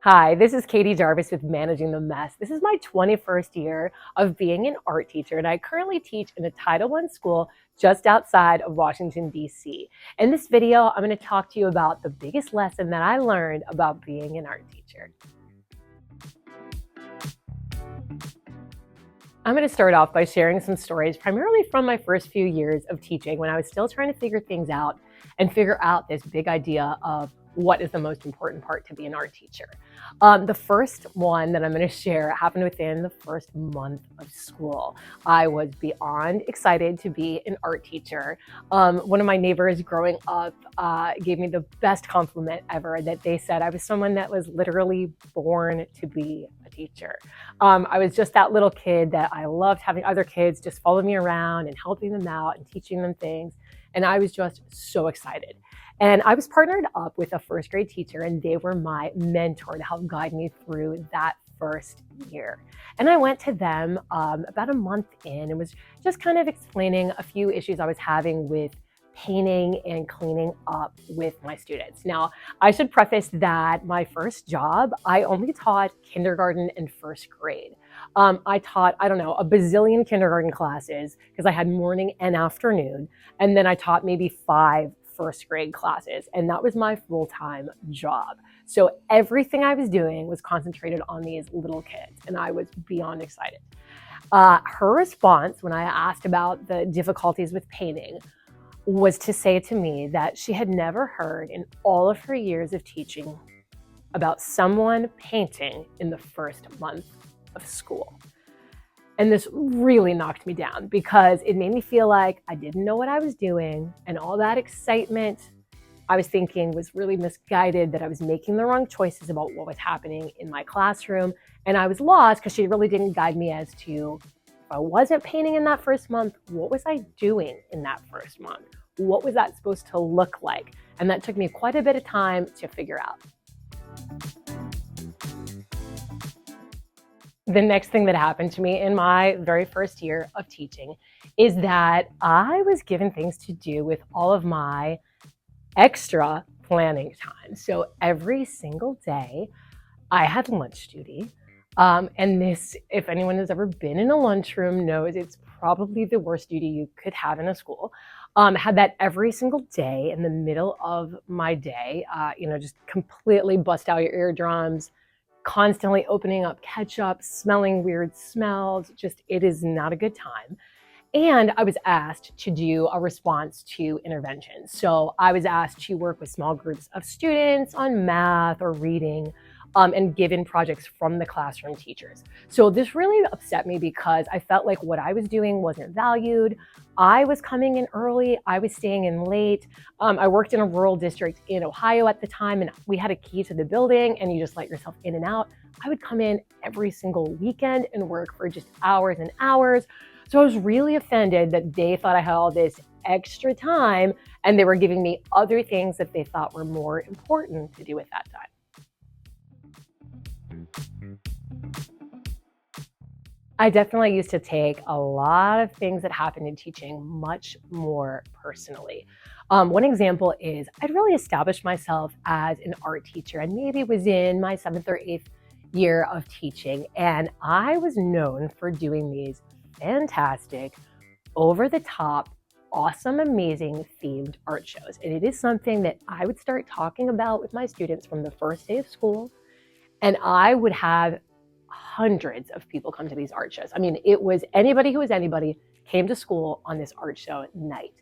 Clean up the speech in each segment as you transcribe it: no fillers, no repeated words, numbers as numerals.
Hi, this is Katie Jarvis with Managing the Mess. This is my 21st year of being an art teacher, and I currently teach in a Title I school just outside of Washington, D.C. In this video, I'm going to talk to you about the biggest lesson that I learned about being an art teacher. I'm going to start off by sharing some stories primarily from my first few years of teaching when I was still trying to figure things out and figure out this big idea of what is the most important part to be an art teacher. The first one that I'm going to share happened within the first month of school. I was beyond excited to be an art teacher. One of my neighbors growing up gave me the best compliment ever, that they said I was someone that was literally born to be a teacher. I was just that little kid that I loved having other kids just follow me around and helping them out and teaching them things. And I was just so excited. And I was partnered up with a first grade teacher, and they were my mentor to help guide me through that first year. And I went to them about a month in and was just kind of explaining a few issues I was having with painting and cleaning up with my students. Now, I should preface that my first job, I only taught kindergarten and first grade. I taught, a bazillion kindergarten classes because I had morning and afternoon. And then I taught maybe 5 first grade classes, and that was my full-time job. So everything I was doing was concentrated on these little kids, and I was beyond excited. Her response when I asked about the difficulties with painting was to say to me that she had never heard in all of her years of teaching about someone painting in the first month of school. And this really knocked me down because it made me feel like I didn't know what I was doing, and all that excitement I was thinking was really misguided, that I was making the wrong choices about what was happening in my classroom. And I was lost because she really didn't guide me as to, if I wasn't painting in that first month, what was I doing in that first month? What was that supposed to look like? And that took me quite a bit of time to figure out. The next thing that happened to me in my very first year of teaching is that I was given things to do with all of my extra planning time. So every single day I had lunch duty. And this, if anyone has ever been in a lunchroom, knows it's probably the worst duty you could have in a school. Had that every single day in the middle of my day, just completely bust out your eardrums, constantly opening up ketchup, smelling weird smells. Just, it is not a good time. And I was asked to do a response to intervention. So I was asked to work with small groups of students on math or reading, and given projects from the classroom teachers. So this really upset me because I felt like what I was doing wasn't valued. I was coming in early, I was staying in late. I worked in a rural district in Ohio at the time, and we had a key to the building, and you just let yourself in and out. I would come in every single weekend and work for just hours and hours. So I was really offended that they thought I had all this extra time, and they were giving me other things that they thought were more important to do at that time. I definitely used to take a lot of things that happened in teaching much more personally. One example is I'd really established myself as an art teacher, and maybe it was in my 7th or 8th year of teaching. And I was known for doing these fantastic, over-the-top, awesome, amazing themed art shows. And it is something that I would start talking about with my students from the first day of school. And I would have hundreds of people come to these art shows. I mean, it was anybody who was anybody came to school on this art show night.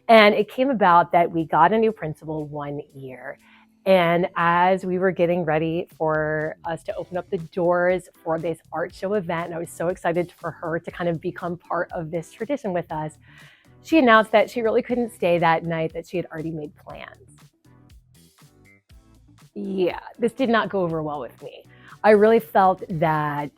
And it came about that we got a new principal one year. And as we were getting ready for us to open up the doors for this art show event, and I was so excited for her to kind of become part of this tradition with us, she announced that she really couldn't stay that night, that she had already made plans. Yeah, this did not go over well with me. I really felt that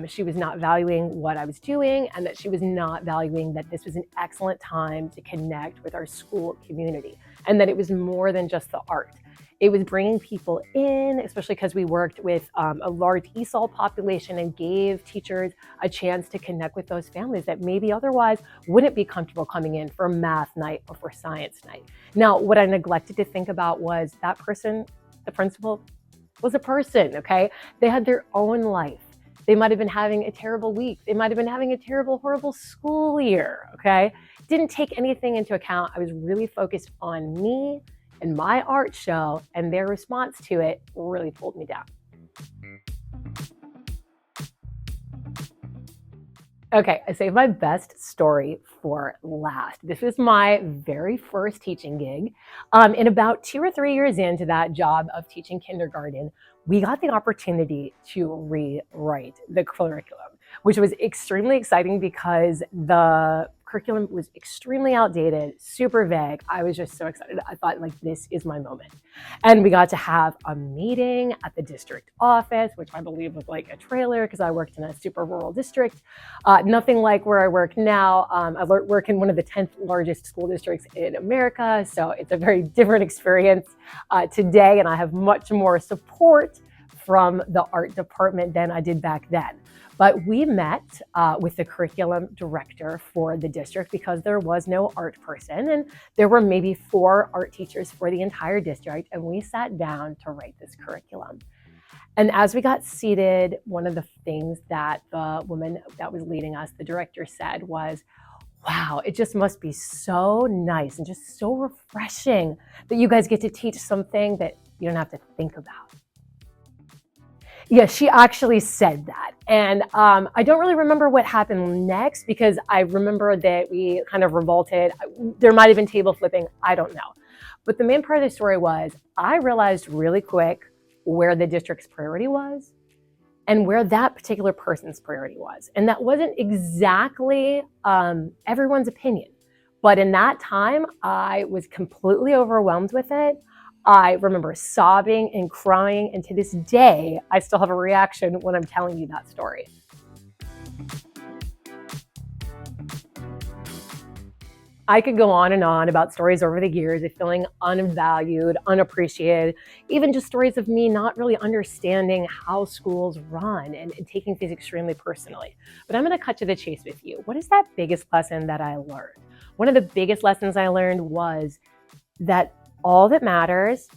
she was not valuing what I was doing, and that she was not valuing that this was an excellent time to connect with our school community, and that it was more than just the art. It was bringing people in, especially because we worked with a large ESOL population and gave teachers a chance to connect with those families that maybe otherwise wouldn't be comfortable coming in for math night or for science night. Now, what I neglected to think about was that person, the principal, was a person, okay? They had their own life. They might have been having a terrible week. They might have been having a terrible, horrible school year, okay? Didn't take anything into account. I was really focused on me and my art show, and their response to it really pulled me down. Okay, I saved my best story for last. This was my very first teaching gig. And about 2 or 3 years into that job of teaching kindergarten, we got the opportunity to rewrite the curriculum, which was extremely exciting because the curriculum was extremely outdated, super vague. I was just so excited. I thought, like, this is my moment. And we got to have a meeting at the district office, which I believe was like a trailer because I worked in a super rural district. Nothing like where I work now. I work in one of the 10th largest school districts in America, so it's a very different experience today, and I have much more support from the art department than I did back then. But we met with the curriculum director for the district because there was no art person, and there were maybe 4 art teachers for the entire district, and we sat down to write this curriculum. And as we got seated, one of the things that the woman that was leading us, the director, said was, wow, it just must be so nice and just so refreshing that you guys get to teach something that you don't have to think about. Yeah, she actually said that. And I don't really remember what happened next because I remember that we kind of revolted. There might have been table flipping, I don't know. But the main part of the story was I realized really quick where the district's priority was and where that particular person's priority was. And that wasn't exactly everyone's opinion. But in that time, I was completely overwhelmed with it. I remember sobbing and crying, and to this day, I still have a reaction when I'm telling you that story. I could go on and on about stories over the years of feeling unvalued, unappreciated, even just stories of me not really understanding how schools run and taking things extremely personally. But I'm going to cut to the chase with you. What is that biggest lesson that I learned? One of the biggest lessons I learned was that all that matters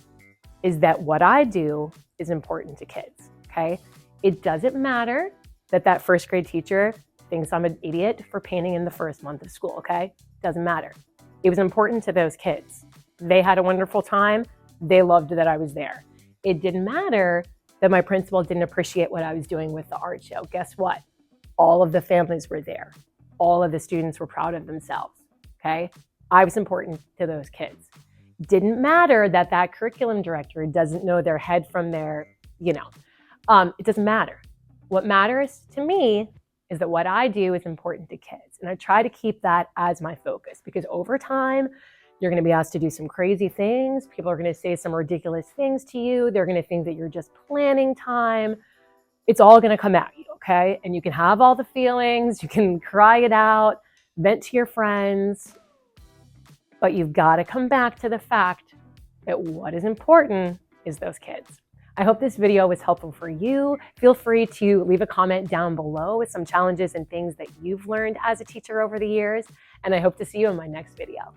is that what I do is important to kids, okay? It doesn't matter that first grade teacher thinks I'm an idiot for painting in the first month of school, okay? Doesn't matter. It was important to those kids. They had a wonderful time. They loved that I was there. It didn't matter that my principal didn't appreciate what I was doing with the art show. Guess what? All of the families were there. All of the students were proud of themselves, okay? I was important to those kids. Didn't matter that curriculum director doesn't know their head from their, it doesn't matter. What matters to me is that what I do is important to kids. And I try to keep that as my focus because over time, you're going to be asked to do some crazy things. People are going to say some ridiculous things to you. They're going to think that you're just planning time. It's all going to come at you, okay? And you can have all the feelings. You can cry it out, vent to your friends. But you've got to come back to the fact that what is important is those kids. I hope this video was helpful for you. Feel free to leave a comment down below with some challenges and things that you've learned as a teacher over the years. And I hope to see you in my next video.